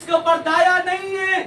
उसके ऊपर दया नहीं है,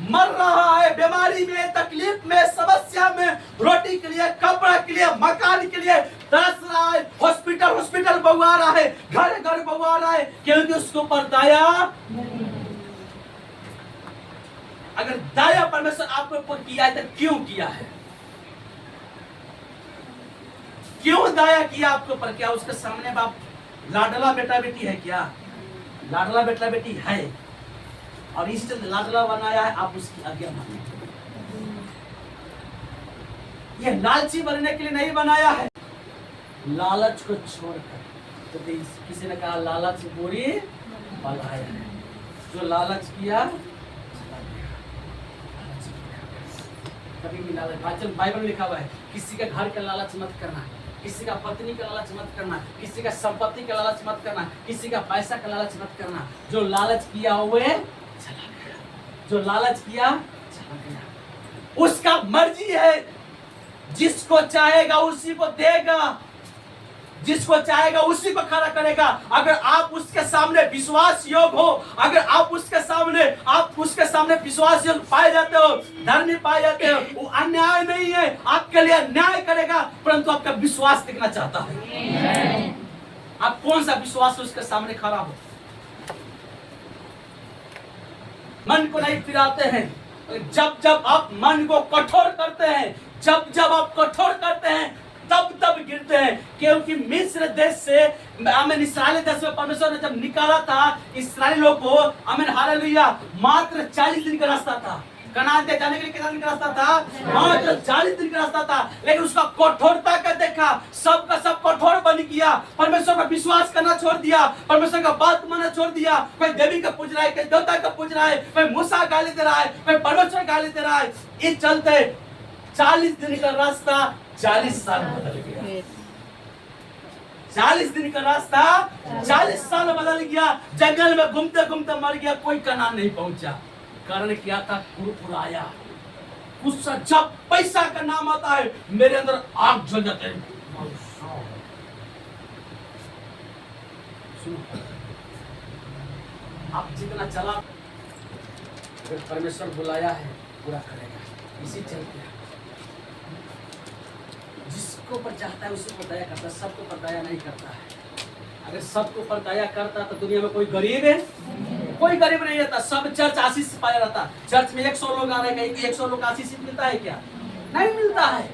मर रहा है बीमारी में, तकलीफ में, समस्या में, रोटी के लिए, कपड़ा के लिए, मकान के लिए तरस रहा है, हॉस्पिटल हॉस्पिटल बउआ रहा है, घर घर बउआ रहा है, क्योंकि उसके ऊपर दया। अगर दया परमेश्वर आपके ऊपर किया है तो क्यों किया है? क्यों दया किया आपके ऊपर? क्या उसके सामने बाप लाडला बेटा बेटी है? क्या लाडला बेटा बेटी है? और इसलिए लाडला बनाया है, आप उसकी आज्ञा मानिए। ये लालची बनने के लिए नहीं बनाया है, लालच को छोड़कर। तो किसी ने कहा लालच बुरी बलाई है, जो लालच किया कभी भी लालच। वचन बाइबल में लिखा हुआ है, किसी का घर का लालच मत करना, किसी का पत्नी का लालच मत करना, किसी का संपत्ति का लालच मत करना, किसी का पैसा का लालच मत करना। जो लालच किया हुए चला गया, जो लालच किया चला गया। उसका मर्जी है, जिसको चाहेगा उसी को देगा, जिसको चाहेगा उसी को खड़ा करेगा। अगर आप उसके सामने विश्वास योग हो, अगर आप उसके सामने विश्वास योग पाए जाते हो, धर्मी पाए जाते हो, वो अन्याय नहीं है, आपके लिए न्याय करेगा, परंतु आपका विश्वास दिखना चाहता है। आप कौन सा विश्वास उसके सामने खड़ा हो? मन को नहीं फिराते हैं। जब जब आप मन को कठोर करते हैं, जब जब आप कठोर करते हैं, तब तब गिरते हैं। क्योंकि मिस्र देश से इस्राएली देश में परमेश्वर ने जब निकाला था इस्राएली लोग को, आमीन हालेलुया, मात्र 40 दिन का रास्ता था। कनान के जाने के लिए कितना दिन का रास्ता था? मात्र 40 दिन का रास्ता था। लेकिन उसका कठोरता का देखा, सबका सब कठोर बन गया, परमेश्वर का विश्वास करना छोड़ दिया, परमेश्वर का बात मानना छोड़ दिया। कोई देवी का पूज रहा है, कोई देवता का पूज रहा है, कोई मूसा गाली दे रहा है, कोई परमेश्वर गाली दे रहा है। इस चलते 40 दिन का रास्ता 40 साल बदल गया। 40 दिन का रास्ता 40 साल बदल गया। जंगल में घूमते घूमते मर गया, कोई कनान नहीं पहुंचा। कारण क्या था? कुरकुराया, गुस्सा। जब पैसा का नाम आता है मेरे अंदर आग जल जाते हैं। आप जितना चला, अगर परमेश्वर बुलाया है पूरा करेगा। इसी चलते जिसको पर चाहता है उसी को दया करता है, सबको पर दया नहीं करता है। अगर सबको पर दया करता तो दुनिया में कोई गरीब है? कोई गरीब नहीं रहता। सब चर्च आशीष पाया रहता। चर्च में 100 लोग आ रहे हैं, 100 लोग आशीष मिलता है क्या? नहीं मिलता है,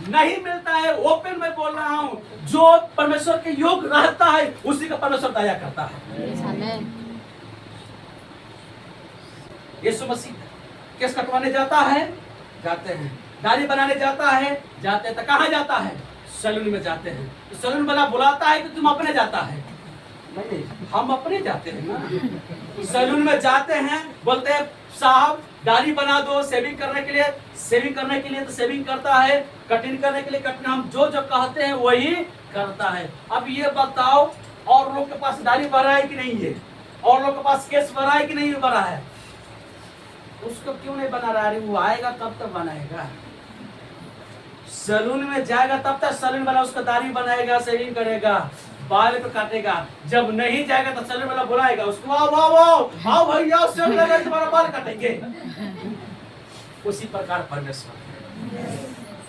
नहीं मिलता है। ओपन में बोल रहा हूँ, जो परमेश्वर के योग रहता है उसी का परमेश्वर दया करता है। यीशु मसीह केस कटवाने जाता है, जाते हैं। दाढ़ी बनाने जाता है, जाते हैं। तो कहाँ जाता है? सैलून में जाते हैं। तो सैलून वाला बुलाता है कि तुम अपने जाता है? नहीं, हम अपने जाते हैं ना। सैलून में जाते हैं, बोलते हैं साहब दाढ़ी बना दो, सेविंग करने के लिए तो सेविंग करता है, कटिंग करने के लिए कटिंग। हम जो जो कहते हैं वही करता है। अब ये बताओ, और लोग के पास दाढ़ी बढ़ा है कि नहीं है? और लोग के पास केस बढ़ा है कि नहीं बढ़ा है? उसको क्यों नहीं बना रहा है? वो आएगा तब तक बनाएगा। सैलून में जाएगा तब तक सैलून वाला उसका दाढ़ी बनाएगा, सेविंग करेगा, बाल को काटेगा। जब नहीं जाएगा तो सैलून वाला बुलाएगा उसको, आओ भैया सैलून लगा तुम्हारा बाल काटेंगे। उसी प्रकार परमेश्वर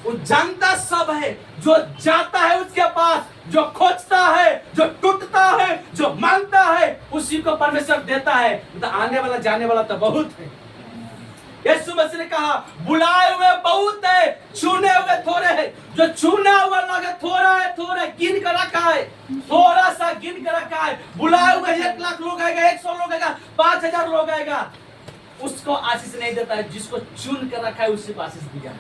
वो जानता सब है। जो जाता है उसके पास, जो खोजता है, जो टूटता है, जो मांगता है, उसी को परमेश्वर देता है। तो आने वाला जाने वाला तो बहुत है। यीशु मसीह ने कहा बुलाए हुए बहुत है, छूने हुए थोड़े हैं। जो छूना हुआ लगे थोड़ा है, थोड़ा गिन कर रखा है, थोड़ा सा गिन कर रखा है। बुलाए हुए 1 लाख लोग आएगा, 100 लोग आएगा, 5000 लोग आएगा, उसको आशीष नहीं देता है। जिसको चुन कर रखा है उसी को आशीष दिया।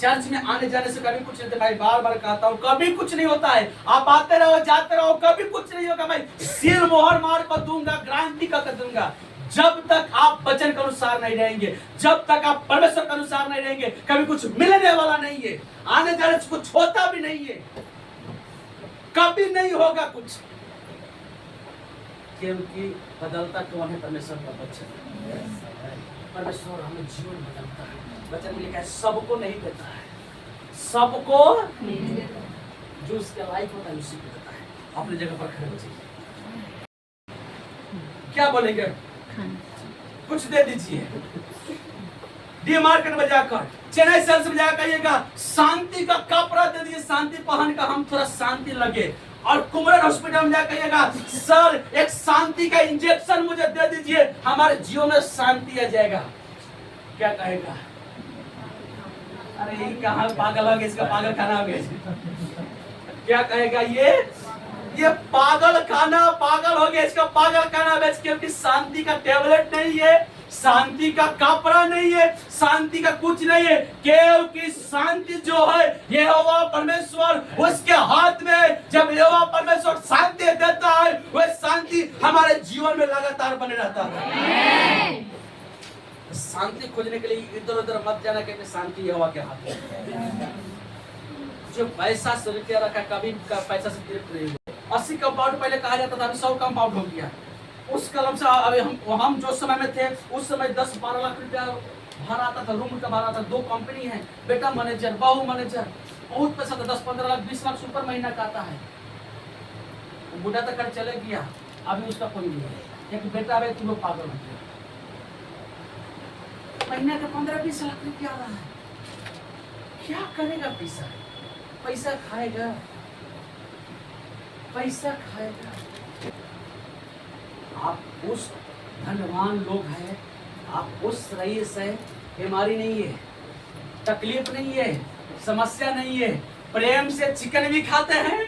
चर्च में आने जाने से कभी कुछ नहीं होता भाई, बार बार कहता हूँ, कभी कुछ नहीं होता है। आप आते रहो जाते रहो, कभी कुछ नहीं होगा भाई। सिर मोहर मार कर दूंगा, गारंटी कर दूंगा। जब तक आप वचन के अनुसार नहीं रहेंगे, जब तक आप परमेश्वर के अनुसार नहीं रहेंगे, कभी कुछ मिलने वाला नहीं है। आने जाने से कुछ होता भी नहीं है, कभी नहीं होगा कुछ। क्योंकि बदलता कौन है? परमेश्वर का वचन। परमेश्वर हमें जीवन बदलता है। वचन में लिखा है सबको नहीं देता है, सबको जो उसके लायक होता है उसी को देता है। अपनी जगह पर खड़े हो जाइए। क्या बोलेंगे? कुछ दे दीजिए। डी मार्केट में जाकर, चेन्नई सेल्स में जाकर कहिएगा शांति का कपड़ा दे दीजिए, शांति पहन का हम थोड़ा शांति लगे। और कुमरन हॉस्पिटल में जाकर कहिएगा सर एक शांति का इंजेक्शन मुझे दे दीजिए, हमारे जीवन में शांति आ जाएगा। क्या कहेगा? अरे ये कहाँ पागल हो गया, इसका पागल खाना हो गया। क्या कहेगा? ये पागल खाना, पागल हो गया, इसका पागल खाना बेच, क्योंकि शांति का टेबलेट नहीं है, शांति का कपड़ा नहीं है, शांति का कुछ नहीं है, क्योंकि शांति जो है यहोवा परमेश्वर उसके हाथ में है। जब यहोवा परमेश्वर शांति देता है वह शांति हमारे जीवन में लगातार बने रहता है। शांति खोजने के लिए इधर उधर मत जाना, क्योंकि शांति यहोवा के हाथ में। जो पैसा से रुपया रखा कभी पैसा से तृप्त नहीं हुआ। 80 कंपाउंड पहले कहा जाता था, अभी 100 कंपाउंड हो गया। उस कलम से अभी हम जो समय में थे उस समय 10-12 लाख रुपया भाड़ा आता था, रूम का भाड़ा आता था। 2 कंपनी है, बेटा मैनेजर, बहू मैनेजर, बहुत पैसा था। 10-15 लाख 20 लाख सुपर महीना का आता है। बुढ़ा तक कर चले गया, अभी उसका कोई नहीं है। एक बेटा है, तुम लोग पागल हो गए, महीने का 15-20 लाख रुपया आ रहा है। क्या करेगा? पैसा खाएगा, पैसा खाएगा। आप उस धनवान लोग हैं, आप उस रईस है, बीमारी नहीं है, तकलीफ नहीं है, समस्या नहीं है। प्रेम से चिकन भी खाते हैं,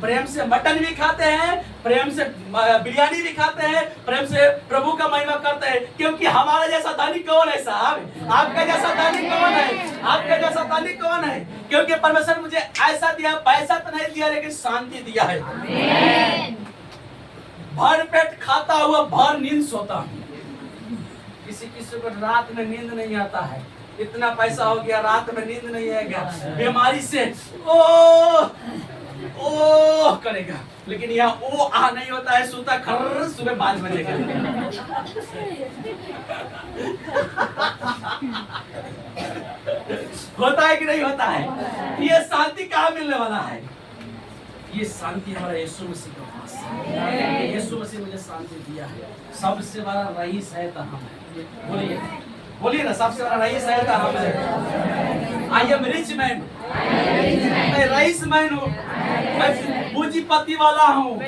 प्रेम से मटन भी खाते हैं, प्रेम से बिरयानी भी खाते हैं, प्रेम से प्रभु का महिमा करते हैं। क्योंकि हमारा जैसा धनी कौन है साहब? आपका जैसा धनी कौन है? आपका जैसा धनी कौन है? क्योंकि परमेश्वर मुझे ऐसा दिया, पैसा तो नहीं दिया लेकिन शांति दिया है। भर पेट खाता हुआ भर नींद सोता हूँ। किसी को रात में नींद नहीं आता है, इतना पैसा हो गया रात में नींद नहीं आएगा, बीमारी से ओ करेगा। लेकिन यहाँ ओ आ नहीं होता है, सोता खर सुबह 5 बजे का। होता है कि नहीं होता है? ये शांति कहाँ मिलने वाला है? ये शांति हमारा यीशु मसीह का पास है। यीशु मसीह मुझे शांति दिया है। सबसे बड़ा रईस है तो हम है। बोलिए बोलिए ना, सबसे बड़ा रईस है तो हम है। आई एम रिच मैन, मैं रईस मैन हूँ, मैं पूंजीपति वाला हूँ,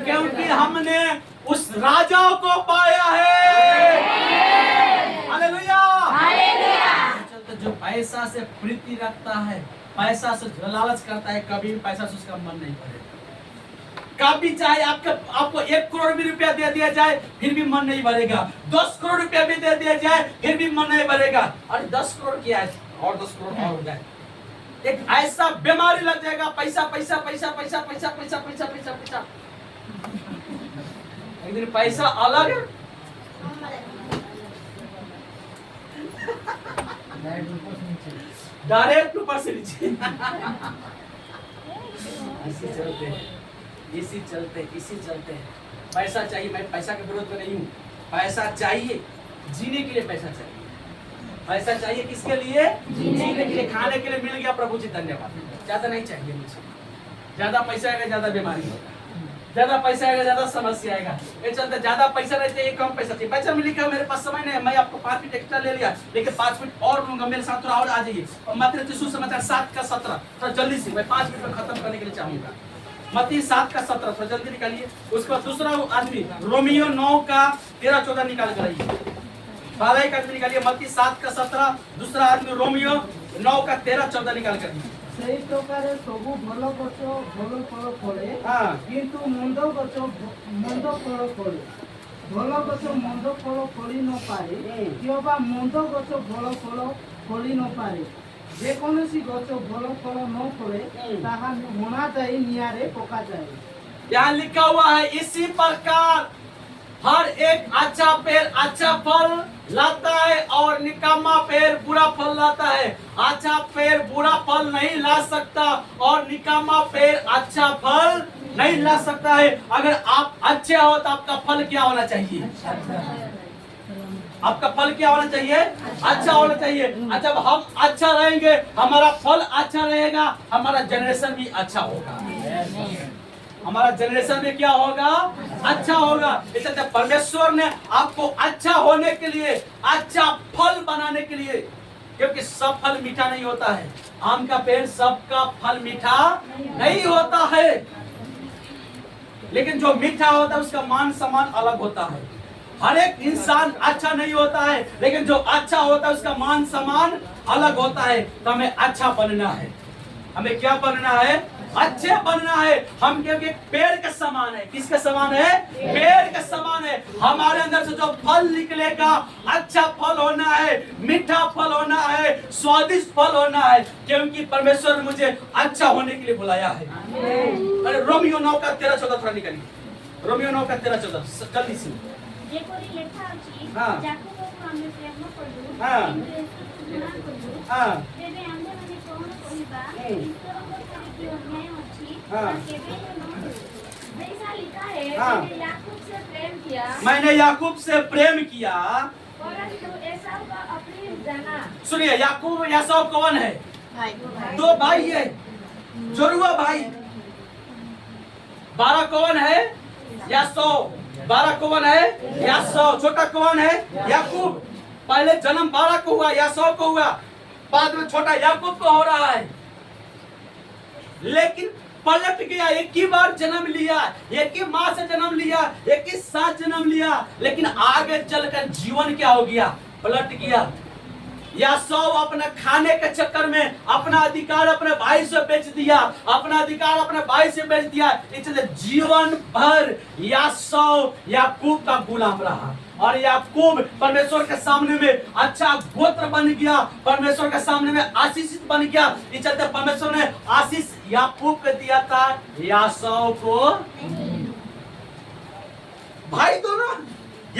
क्योंकि हमने उस राजा को पाया है। हालेलुया। चलते जो पैसा से प्रीति रखता है, पैसा से लालच करता है, कभी भी पैसा से उसका मन नहीं भरेगा। कभी चाहे आपको 1 करोड़ भी रुपया दे दिया जाए फिर भी मन नहीं भरेगा। 10 करोड़ रुपया भी दे दिया जाए फिर भी मन नहीं भरेगा। अरे 10 करोड़ किया है और 10 करोड़ और हो जाए, एक ऐसा बीमारी लग जाएगा। पैसा पैसा पैसा पैसा पैसा पैसा पैसा पैसा पैसा। एक दिन पैसा अलग, डायरेक्ट ऊपर से नीचे। इसी चलते पैसा चाहिए। मैं पैसा के विरोध में नहीं हूँ, पैसा चाहिए, जीने के लिए पैसा चाहिए। पैसा चाहिए किसके लिए? जीने के लिए, खाने के लिए मिल गया, प्रभु जी धन्यवाद। ज्यादा नहीं चाहिए मुझे। ज्यादा पैसा आएगा ज्यादा बीमारी होगा, ज्यादा पैसा आएगा ज्यादा समस्या आएगा। ये चलते ज्यादा पैसा नहीं चाहिए, कम पैसा चाहिए। पैसा में लिखा मेरे पास समय नहीं है, मैं आपको 5 मिनट एक्स्ट्रा ले लिया, लेकिन 5 मिनट और लूंगा, मेरे साथ थोड़ा और आ जाइए। और मत्ती सुसमाचार 7:17 थोड़ा जल्दी से, मैं 5 मिनट में खत्म करने के लिए चाहूंगा। मत्ती 7:17 थोड़ा जल्दी निकालिए। उसके बाद दूसरा आदमी रोमियो 9:13-14 निकाल कर आइए। बाला एक आदमी निकालिए मत्ती 7:17, दूसरा आदमी रोमियो 9:13-14 निकाल कर आइए। সেই প্রকারে সবু ভালো গছ ভালো ফল ফলে, কিন্তু মন্দ গছ মন্দ ফল ফলে। ভালো গছ মন্দ ফল ফলি ন পারে, কিবা মন্দ গছ ভালো ফল ফলি ন পারে। যে কোনসি গছ ভালো ফল ন ফলে তাহা মোনা যায়, নিয়ারে পোকা যায়। यहाँ लिखा हुआ है इसी प्रकार हर एक अच्छा पेड़ अच्छा फल लाता है और निकम्मा पेड़ बुरा फल लाता है। अच्छा पेड़ बुरा फल नहीं ला सकता और निकम्मा पेड़ अच्छा फल नहीं ला सकता है। अगर आप अच्छे हो तो आपका फल क्या होना चाहिए? आपका फल क्या होना चाहिए? अच्छा होना चाहिए। जब हम अच्छा रहेंगे हमारा फल अच्छा रहेगा, हमारा जनरेशन भी अच्छा होगा। हमारा जनरेशन में क्या होगा? अच्छा होगा। इसलिए परमेश्वर ने आपको अच्छा होने के लिए, अच्छा फल बनाने के लिए, क्योंकि सब फल मीठा नहीं होता है। आम का पेड़ सबका फल मीठा नहीं होता है, लेकिन जो मीठा होता है उसका मान सम्मान अलग होता है। हर एक इंसान अच्छा नहीं होता है, लेकिन जो अच्छा होता है उसका मान सम्मान अलग होता है। तो हमें अच्छा बनना है। हमें क्या बनना है? अच्छे बनना है। हम क्योंकि पेड़ के समान है। किसके समान है? पेड़ के समान है। हमारे अंदर से जो फल निकलेगा, अच्छा फल होना है, मीठा फल होना है, स्वादिष्ट फल होना है, क्योंकि परमेश्वर ने मुझे अच्छा होने के लिए बुलाया है। अरे रोमियो 9 का 13-14 थोड़ा निकालिए। रोमियो 9 का 13-14 जल्दी से। हाँ। हाँ। हाँ। हाँ। मैंने याकूब से प्रेम किया। सुनिए, याकूब याकूब कौन है? दो भाई है, जोरुआ भाई। 12 कौन है? याकूब। 12 कौन है? याकूब। छोटा कौन है? याकूब। पहले जन्म 12 को हुआ, याकूब को हुआ, बाद में छोटा याकूब को हो रहा है। लेकिन पलट गया, एक ही बार जन्म लिया, एक ही माँ से जन्म लिया, एक ही साथ जन्म लिया, लेकिन आगे चलकर जीवन क्या हो गया? पलट गया। याकूब अपने खाने के चक्कर में अपना अधिकार अपने भाई से बेच दिया, अपना अधिकार अपने भाई से बेच दिया। इसलिए जीवन भर याकूब का गुलाम रहा। और याकूब परमेश्वर के सामने में अच्छा गोत्र बन गया, परमेश्वर के सामने में आशीषित बन गया। इसलिए परमेश्वर ने आशीष याकूब को दिया था, याकूब को। भाई दोनों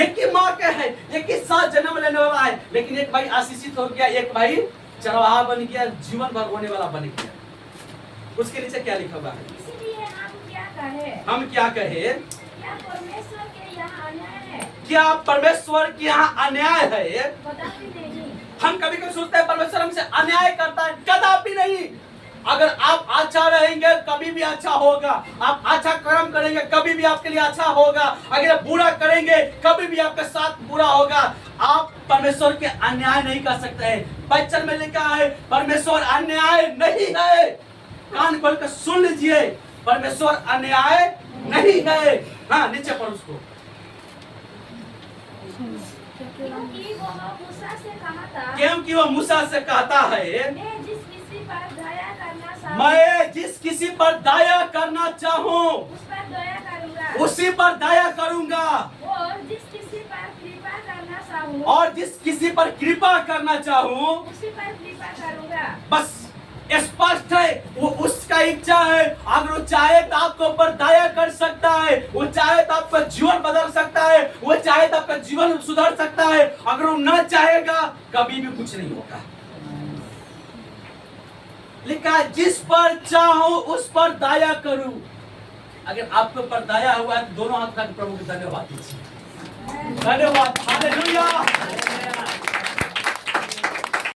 एक ही माँ के है, एक ही साथ जन्म लेने वाला है, लेकिन एक भाई आशीषित हो गया, एक भाई चरवाहा बन गया, जीवन भर होने वाला बन गया। उसके नीचे क्या लिखा हुआ है? इसीलिए हम क्या कहे? क्या परमेश्वर के यहाँ अन्याय है? क्या परमेश्वर के यहाँ अन्याय है? कदापि नहीं। हम कभी कभी सोचते हैं परमेश्वर हमसे अन्याय करता है, कदापि नहीं। अगर आप अच्छा रहेंगे कभी भी अच्छा होगा, आप अच्छा कर्म करेंगे कभी भी आपके लिए अच्छा होगा, अगर बुरा करेंगे कभी भी आपके साथ बुरा होगा। आप परमेश्वर के अन्याय नहीं कर सकते हैं। बचन में लिखा है परमेश्वर अन्याय नहीं है। कान खोल कर सुन लीजिए, परमेश्वर अन्याय नहीं है। हाँ, नीचे पर उसको। क्योंकि वो मूसा से कहता है, मैं जिस किसी पर दया करना चाहूं उस उसी पर दया करूंगा, और जिस किसी पर कृपा करना चाहूं उसी पर कृपा करूंगा। बस स्पष्ट है, वो उसका इच्छा है। अगर वो चाहे तो आपको ऊपर दया कर सकता है, वो चाहे तो आपका जीवन बदल सकता है, वो चाहे तो आपका जीवन सुधर सकता है। अगर वो न चाहेगा कभी भी कुछ नहीं होगा। लिखा जिस पर चाहूं उस पर दया करूं। अगर आपके ऊपर दया हुआ है तो दोनों हाथ उठा के प्रभु को धन्यवाद दीजिए। धन्यवाद, हालेलुया।